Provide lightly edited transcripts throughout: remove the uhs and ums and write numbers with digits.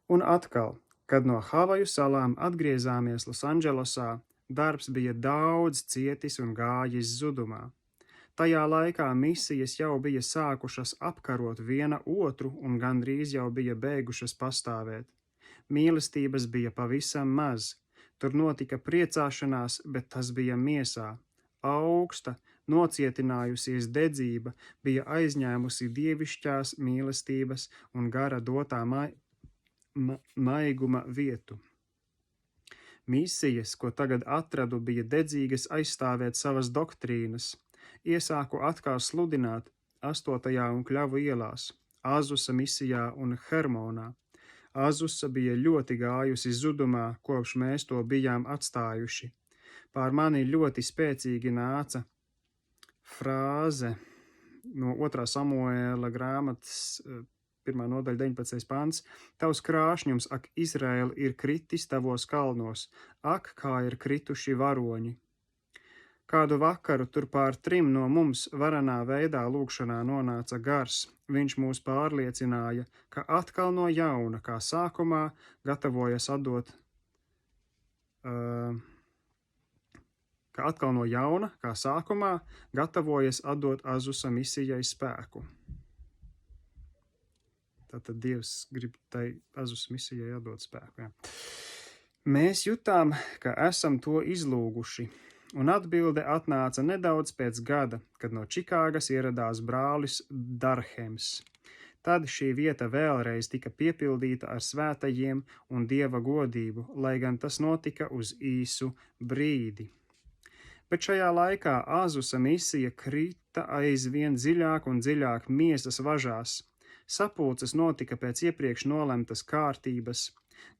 Un atkal, kad no Havaju salām atgriezāmies Losandželosā, darbs bija daudz cietis un gājis zudumā. Tajā laikā misijas jau bija sākušas apkarot viena otru un gandrīz jau bija beigušas pastāvēt. Mīlestības bija pavisam maz. Tur notika priecāšanās, bet tas bija miesā. Augsta, nocietinājusies dedzība bija aizņēmusi dievišķās mīlestības un gara dotā maiguma vietu. Misijas, ko tagad atradu, bija dedzīgas aizstāvēt savas doktrīnas. Iesāku atkal sludināt 8. un Kļavu ielās, Azusa misijā un Hermonā. Azusa bija ļoti gājusi zudumā, kopš mēs to bijām atstājuši. Pār mani ļoti spēcīgi nāca frāze no 2. Samuēla grāmatas 1. nodaļa 19. pants. Tavs krāšņums, ak, Izraēla, ir kritis tavos kalnos, ak, kā ir krituši varoņi. Kādu vakaru tur pār 3 no mums varanā veidā lūgšanā nonāca gars. Viņš mūs pārliecināja, ka atkal no jauna, kā sākumā, gatavojas atdot Azusa misijai spēku. Tātad Dievs grib tai Azusa misijai atdot spēku. Jā. Mēs jutām, ka esam to izlūguši, un atbilde atnāca nedaudz pēc gada, kad no Čikāgas ieradās brālis Darhems. Tad šī vieta vēlreiz tika piepildīta ar svētajiem un Dieva godību, lai gan tas notika uz īsu brīdi. Bet šajā laikā Azusa misija krita aizvien dziļāk un dziļāk miesas važās. Sapulces notika pēc iepriekš nolemtas kārtības.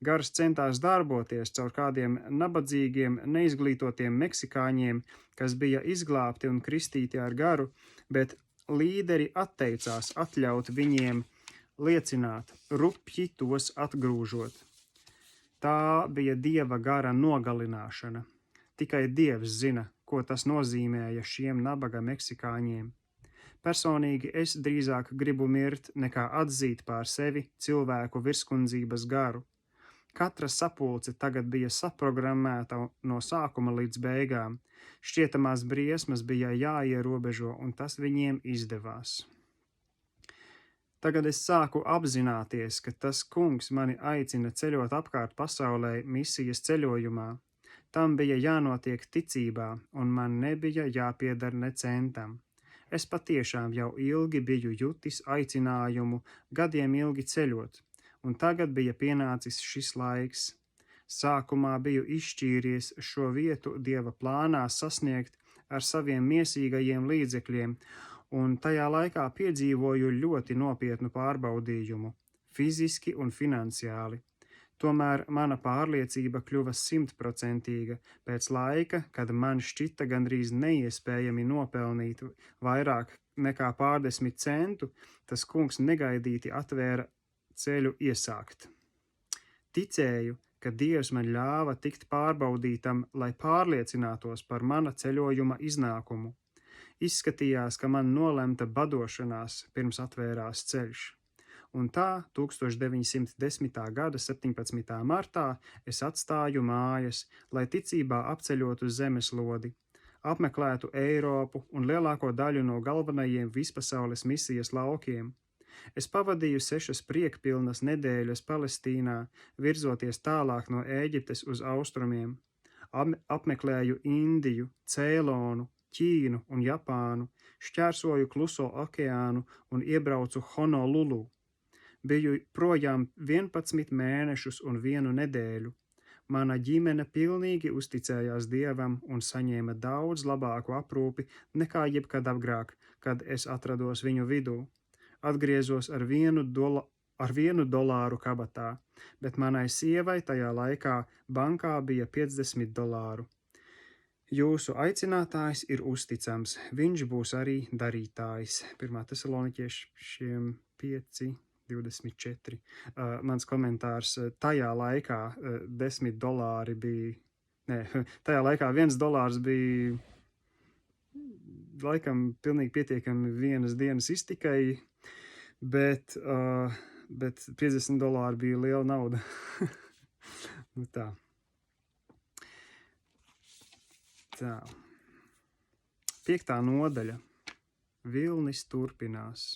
Gars centās darboties caur kādiem nabadzīgiem, neizglītotiem meksikāņiem, kas bija izglābti un kristīti ar garu, bet līderi atteicās atļaut viņiem liecināt, rupji tos atgrūžot. Tā bija Dieva gara nogalināšana. Tikai Dievs zina, ko tas nozīmēja šiem nabaga meksikāņiem. Personīgi es drīzāk gribu mirt, nekā atzīt pār sevi cilvēku virskundzības garu. Katra sapulce tagad bija saprogrammēta no sākuma līdz beigām. Šķietamās briesmas bija jāierobežo, un tas viņiem izdevās. Tagad es sāku apzināties, ka tas kungs mani aicina ceļot apkārt pasaulē misijas ceļojumā. Tam bija jānotiek ticībā, un man nebija jāpiedar ne centam. Es patiešām jau ilgi biju jutis aicinājumu gadiem ilgi ceļot, un tagad bija pienācis šis laiks. Sākumā biju izšķīries šo vietu Dieva plānā sasniegt ar saviem miesīgajiem līdzekļiem, un tajā laikā piedzīvoju ļoti nopietnu pārbaudījumu, fiziski un finansiāli. Tomēr mana pārliecība kļuva 100% pēc laika, kad man šķita gandrīz neiespējami nopelnīt vairāk nekā pārdesmit centu, tas kungs negaidīti atvēra ceļu iesākt. Ticēju, ka Dievs man ļāva tikt pārbaudītam, lai pārliecinātos par mana ceļojuma iznākumu. Izskatījās, ka man nolemta badošanās pirms atvērās ceļš. Un tā 1910. gada 17. martā es atstāju mājas, lai ticībā apceļotu zemeslodi, apmeklētu Eiropu un lielāko daļu no galvenajiem vispasaules misijas laukiem. Es pavadīju 6 priekpilnas nedēļas Palestīnā, virzoties tālāk no Ēģiptes uz austrumiem. Apmeklēju Indiju, Ceilonu, Ķīnu un Japānu, šķērsoju Kluso okeānu un iebraucu Honolulu. Biju projām 11 mēnešus un 1 nedēļu. Mana ģimene pilnīgi uzticējās Dievam un saņēma daudz labāku aprūpi nekā jebkad agrāk, kad es atrados viņu vidū. Atgriezos ar $1 kabatā, bet manai sievai tajā laikā bankā bija $50. Jūsu aicinātājs ir uzticams, viņš būs arī darītājs. 1. Tesaloniķiešiem 5:24. Mans komentārs tajā laikā $10 bija, tajā laikā $1 bija laikam pilnīgi pietiekami vienas dienas iztikai, bet bet $50 bija liela nauda. Nu tā. Tā. 5. nodaļa. Vilnis turpinās.